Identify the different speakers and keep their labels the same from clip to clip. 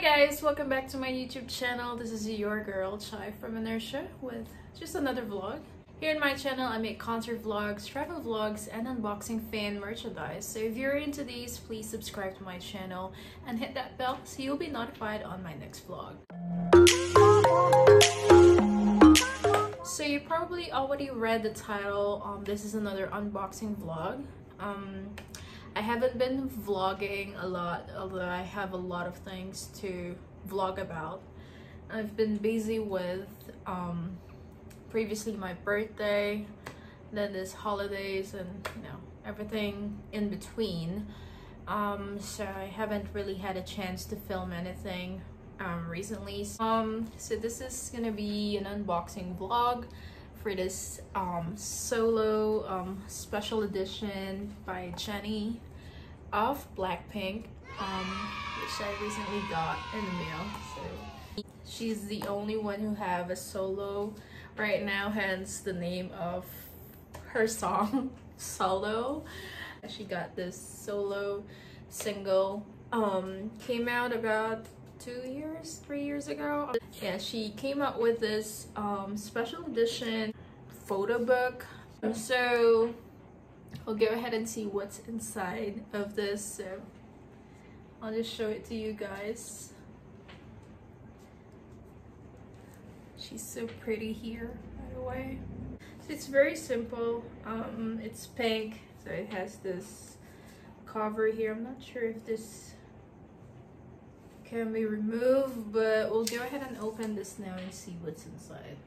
Speaker 1: guys, welcome back to my YouTube channel. This is your girl Chai from Inertia with just another vlog. Here in my channel I make concert vlogs, travel vlogs, and unboxing fan merchandise. So if you're into these, please subscribe to my channel and hit that bell so you'll be notified on my next vlog. So you probably already read the title. This is another unboxing vlog. I haven't been vlogging a lot, although I have a lot of things to vlog about. I've been busy with previously my birthday, then this holidays, and everything in between. So I haven't really had a chance to film anything recently. So this is gonna be an unboxing vlog for this solo special edition by Jennie of Blackpink, which I recently got in the mail. So she's the only one who have a solo right now, hence the name of her song, Solo. She got this solo single, came out about 3 years ago. Yeah, she came out with this special edition Photobook. So I'll go ahead and see what's inside of this. So I'll just show it to you guys. She's so pretty here, by the way. So it's very simple. It's pink, so it has this cover here. I'm not sure if this can be removed, but we'll go ahead and open this now and see what's inside.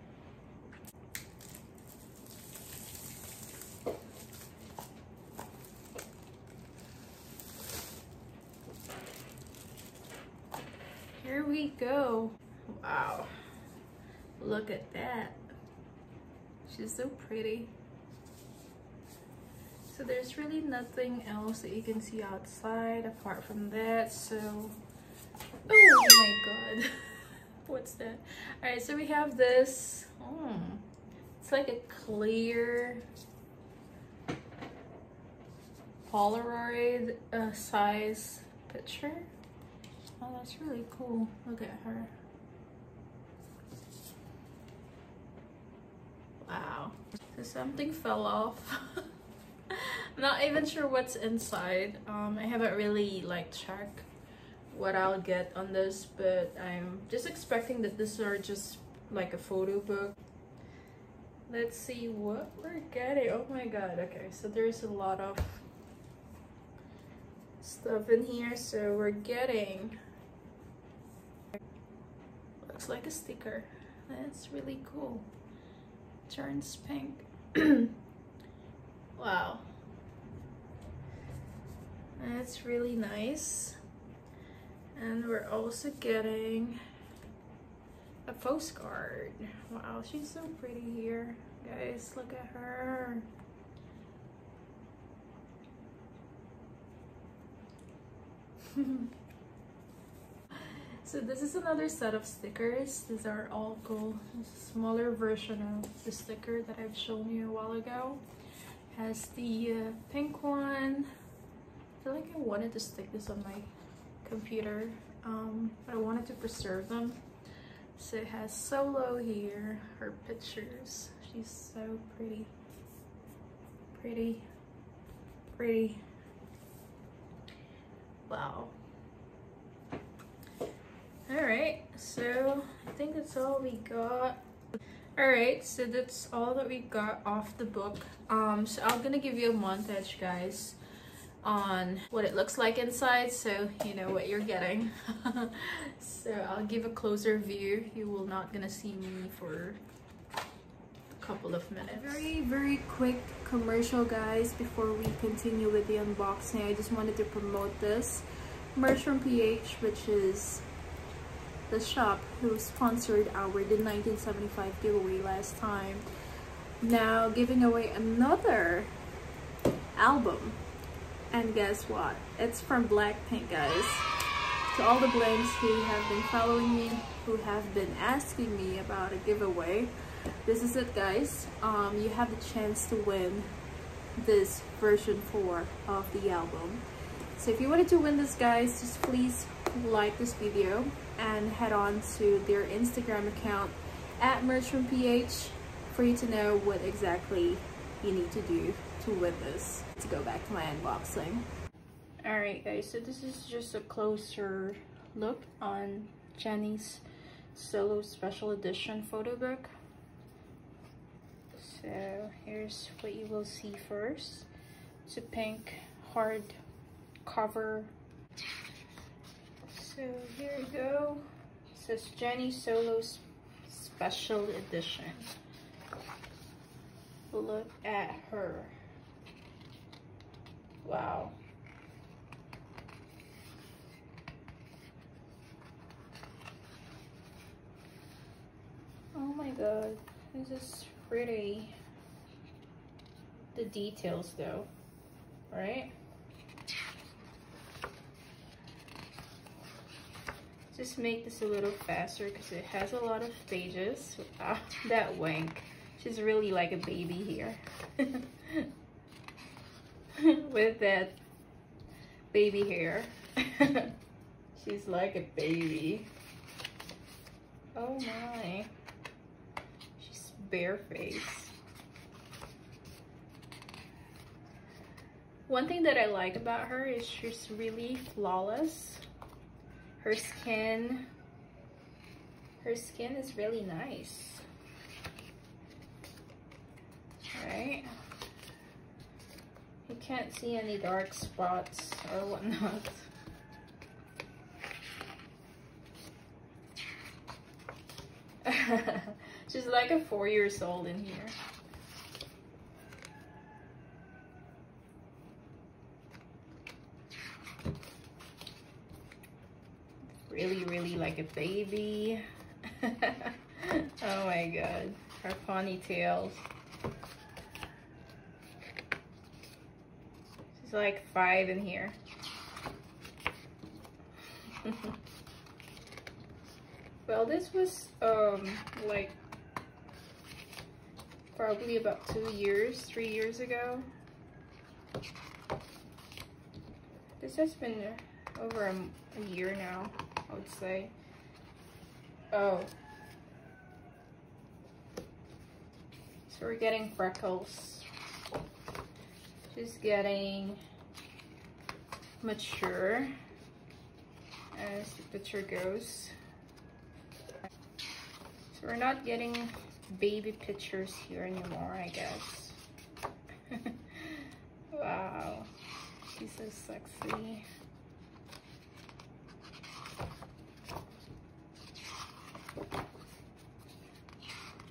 Speaker 1: Here we go. Wow, look at that. She's so pretty. So there's really nothing else that you can see outside apart from that. So oh my god, what's that? All right, so we have this. It's like a clear Polaroid size picture. Oh, that's really cool. Look at her. Wow. So something fell off. I'm not even sure what's inside. I haven't really checked what I'll get on this, but I'm just expecting that this are just like a photo book. Let's see what we're getting. Oh my god. Okay, so there's a lot of stuff in here. So we're getting, looks like a sticker. That's really cool. Turns pink. Wow, that's really nice. And we're also getting a postcard. Wow, she's so pretty here, guys. Look at her. So this is another set of stickers. These are all cool. It's a smaller version of the sticker that I've shown you a while ago. Has the pink one. I feel like I wanted to stick this on my computer, but I wanted to preserve them. So it has Solo here, her pictures. She's so pretty. Pretty. Wow. Alright, so I think that's all we got. Alright, so that's all that we got off the book. So I'm gonna give you a montage, guys, on what it looks like inside, so you know what you're getting. So I'll give a closer view. You will not gonna see me for a couple of minutes. Very quick commercial, guys, before we continue with the unboxing. I just wanted to promote this merch from PH, which is the shop who sponsored our The 1975 giveaway last time. Now giving away another album, and guess what? It's from Blackpink, guys. To all the blanks who have been following me, who have been asking me about a giveaway, this is it, guys. You have the chance to win this version 4 of the album. So if you wanted to win this, guys, just please like this video and head on to their Instagram account at merchfromph for you to know what exactly you need to do to win this. To go back to my unboxing. Alright guys, so this is just a closer look on Jennie's Solo Special Edition photo book. So here's what you will see first. It's a pink hard cover. So here you go. It says Jennie Solo Special Edition. Look at her. Wow. Oh my god, this is pretty. The details though, right? Just make this a little faster because it has a lot of pages. Ah, that wink. She's really like a baby here. With that baby hair. She's like a baby. Oh my. She's barefaced. One thing that I like about her is she's really flawless. Her skin is really nice. Right? You can't see any dark spots or whatnot. She's like a 4 years old in here. Really like a baby. Oh my god, her ponytails. She's like 5 in here. Well, this was like probably about 3 years ago. This has been over a year now, I would say. Oh. So we're getting freckles. Just getting mature as the picture goes. So we're not getting baby pictures here anymore, I guess. Wow, she's so sexy.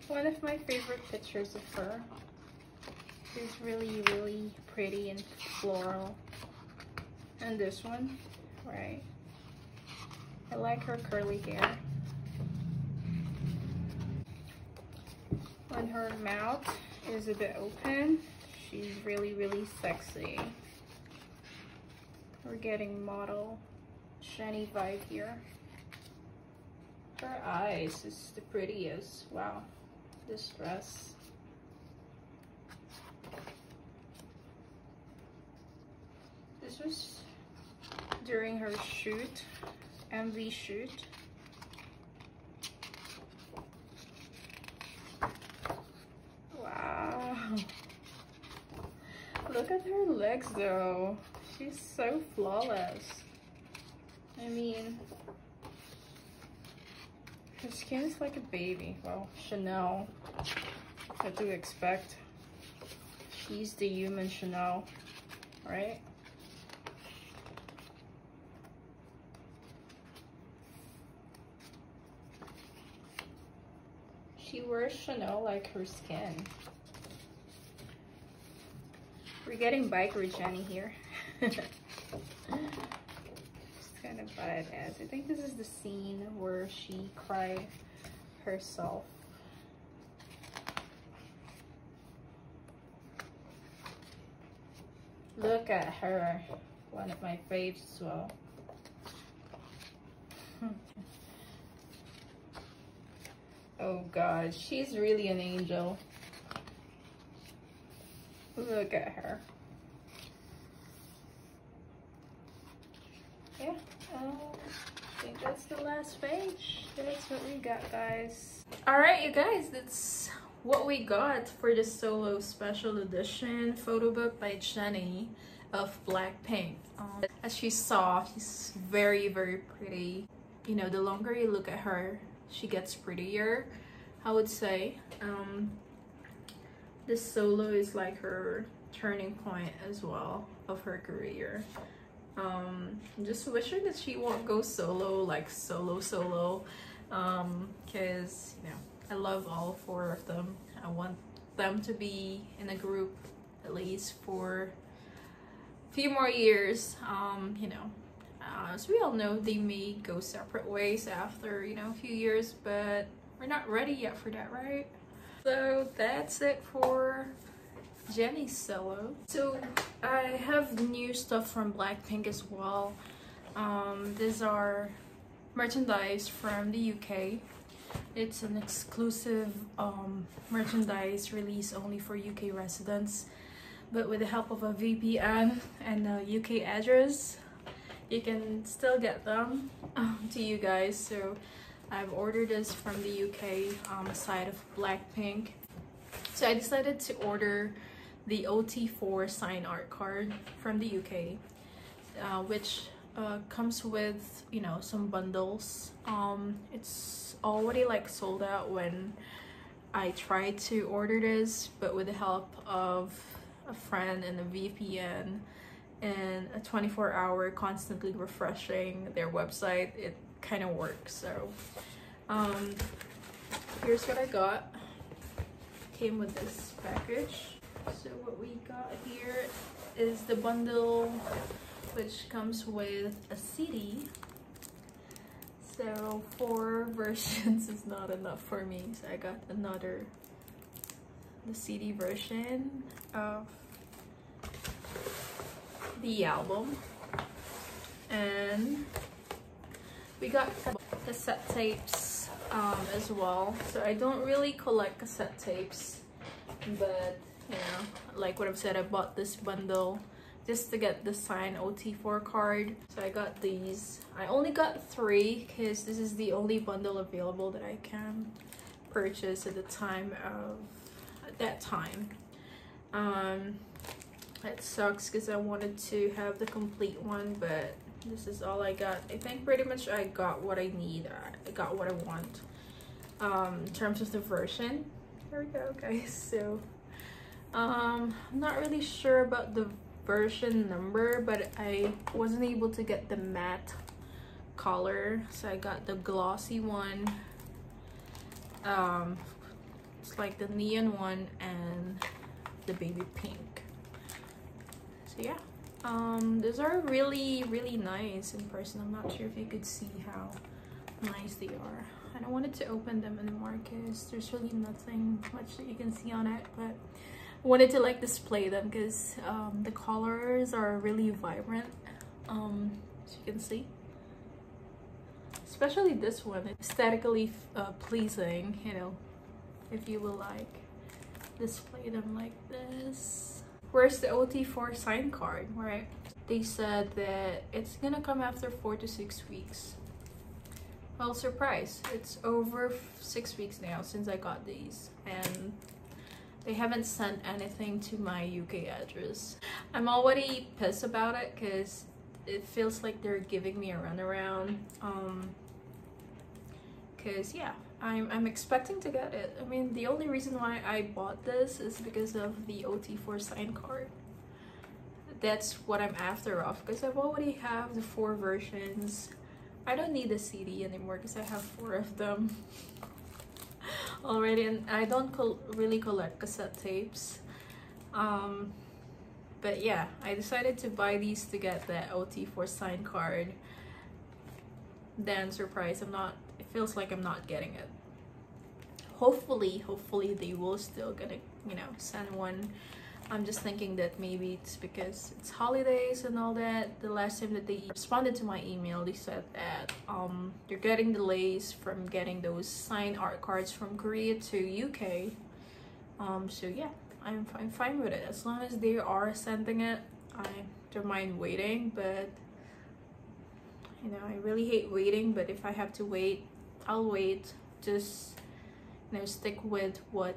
Speaker 1: One of my favorite pictures of her. She's really pretty and floral. And this one, right? I like her curly hair. When her mouth is a bit open, she's really sexy. We're getting model Jennie vibe here. Her eyes is the prettiest. Wow, this dress. This was during her shoot, MV shoot. Wow. Look at her legs though. She's so flawless. I mean, her skin is like a baby. Well, Chanel. What do you expect? She's the human Chanel, right? She wears Chanel like her skin. We're getting biker Jennie here. It's kind of badass. I think this is the scene where she cried herself. Look at her. One of my faves as well. Oh god, she's really an angel. Look at her. Yeah. that's the last page. That's what we got, guys. All right, you guys, that's what we got for the solo special edition photo book by Jennie of Blackpink. As you saw, she's very pretty. You know, the longer you look at her, she gets prettier, I would say. This solo is like her turning point as well of her career. I'm just wishing that she won't go solo, like solo, because you know, I love all four of them. I want them to be in a group at least for a few more years. You know, as we all know, they may go separate ways after, you know, a few years, but we're not ready yet for that, right? So that's it for Jennie's solo. So I have new stuff from Blackpink as well. These are merchandise from the UK. It's an exclusive merchandise release only for UK residents, but with the help of a VPN and a UK address, you can still get them to you guys. So I've ordered this from the UK side of Blackpink. So I decided to order the OT4 sign art card from the UK, which comes with, you know, some bundles. It's already like sold out when I tried to order this, but with the help of a friend and a VPN and a 24-hour constantly refreshing their website, it kind of works. So here's what I got. Came with this package. So what we got here is the bundle, which comes with a CD. So 4 versions is not enough for me, so I got the CD version of the album. And we got cassette tapes as well. So I don't really collect cassette tapes, but you know, like what I've said, I bought this bundle just to get the signed OT4 card. So I got these. I only got 3 because this is the only bundle available that I can purchase at the time of that time. It sucks because I wanted to have the complete one, but this is all I got. I think pretty much I got what I need. I got what I want. In terms of the version, here we go, guys. So I'm not really sure about the version number, but I wasn't able to get the matte color, so I got the glossy one. It's like the neon one and the baby pink. So yeah, these are really nice in person. I'm not sure if you could see how nice they are. I don't want to open them anymore because there's really nothing much that you can see on it, but I wanted to like display them because the colors are really vibrant, as you can see. Especially this one, aesthetically pleasing, you know, if you will like display them like this. Where's the OT4 sign card, right? They said that it's gonna come after 4 to 6 weeks. Well, surprise, it's over 6 weeks now since I got these, and they haven't sent anything to my UK address. I'm already pissed about it because it feels like they're giving me a runaround. Because yeah, I'm expecting to get it. I mean, the only reason why I bought this is because of the OT4 sign card. That's what I'm after off, because I've already have the 4 versions. I don't need the CD anymore because I have 4 of them already, and I don't really collect cassette tapes. But yeah, I decided to buy these to get the OT4 sign card. Then surprise, it feels like I'm not getting it. Hopefully they will still gonna, you know, send one. I'm just thinking that maybe it's because it's holidays and all that. The last time that they responded to my email, they said that they're getting delays from getting those signed art cards from Korea to UK. So yeah, I'm fine with it. As long as they are sending it, I don't mind waiting. But You know, I really hate waiting, but if I have to wait, I'll wait. Just, you know, stick with what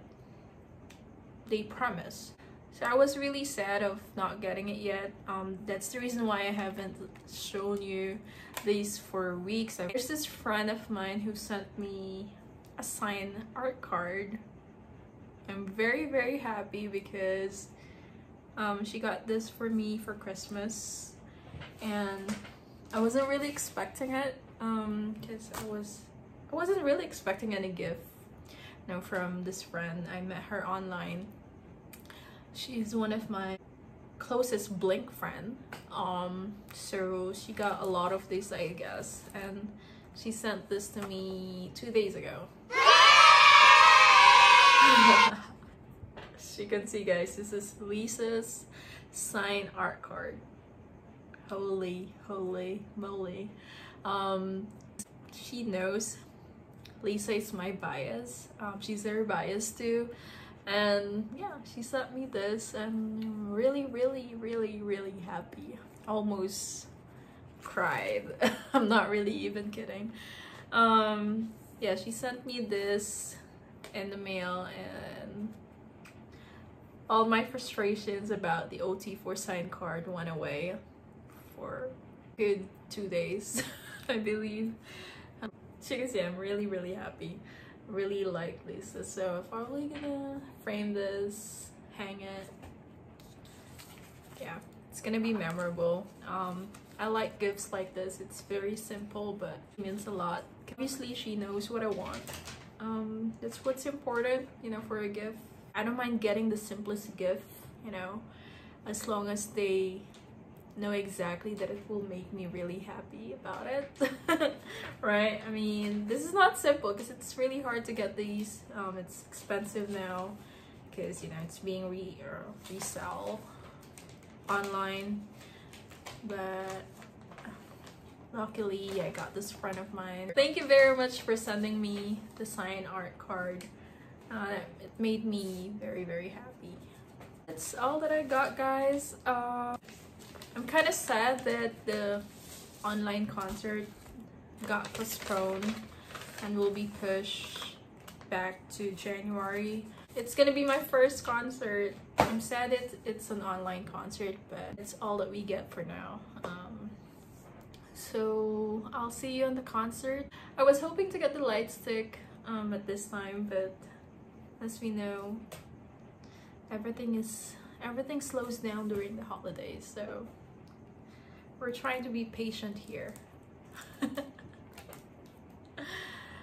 Speaker 1: they promise. So I was really sad of not getting it yet. That's the reason why I haven't shown you these for weeks. There's this friend of mine who sent me a signed art card. I'm very, very happy because she got this for me for Christmas, and I wasn't really expecting it because I wasn't really expecting any gift, you know, from this friend. I met her online. She's one of my closest Blink friend, so she got a lot of these, I guess, and she sent this to me 2 days ago. As you can see, guys, this is Lisa's signed art card. Holy moly. She knows Lisa is my bias. She's very biased too. And yeah, she sent me this, and I'm really happy. Almost cried. I'm not really even kidding. Yeah, she sent me this in the mail, and all my frustrations about the OT4 signed card went away for a good 2 days, I believe. So you can see I'm really happy. Really like Lisa, so I'm probably gonna frame this, hang it. Yeah, it's gonna be memorable. I like gifts like this. It's very simple, but it means a lot. Obviously she knows what I want. That's what's important, you know, for a gift. I don't mind getting the simplest gift, you know, as long as they know exactly that it will make me really happy about it. Right? I mean, this is not simple because it's really hard to get these. It's expensive now because, you know, it's being resell online, but luckily I got this friend of mine. Thank you very much for sending me the signed art card. It made me very happy. That's all that I got, guys. I'm kind of sad that the online concert got postponed and will be pushed back to January. It's gonna be my first concert. I'm sad it's an online concert, but it's all that we get for now. So I'll see you on the concert. I was hoping to get the light stick at this time, but as we know, everything slows down during the holidays, so we're trying to be patient here.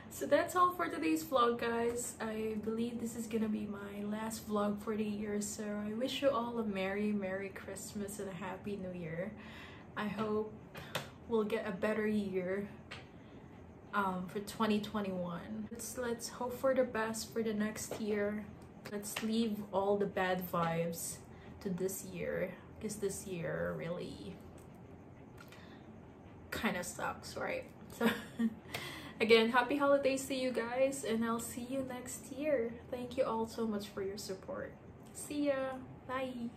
Speaker 1: So that's all for today's vlog, guys. I believe this is gonna be my last vlog for the year, so I wish you all a Merry Christmas and a Happy New Year. I hope we'll get a better year for 2021. Let's hope for the best for the next year. Let's leave all the bad vibes to this year, because this year really kind of sucks, right? So again, happy holidays to you guys, and I'll see you next year. Thank you all so much for your support. See ya. Bye.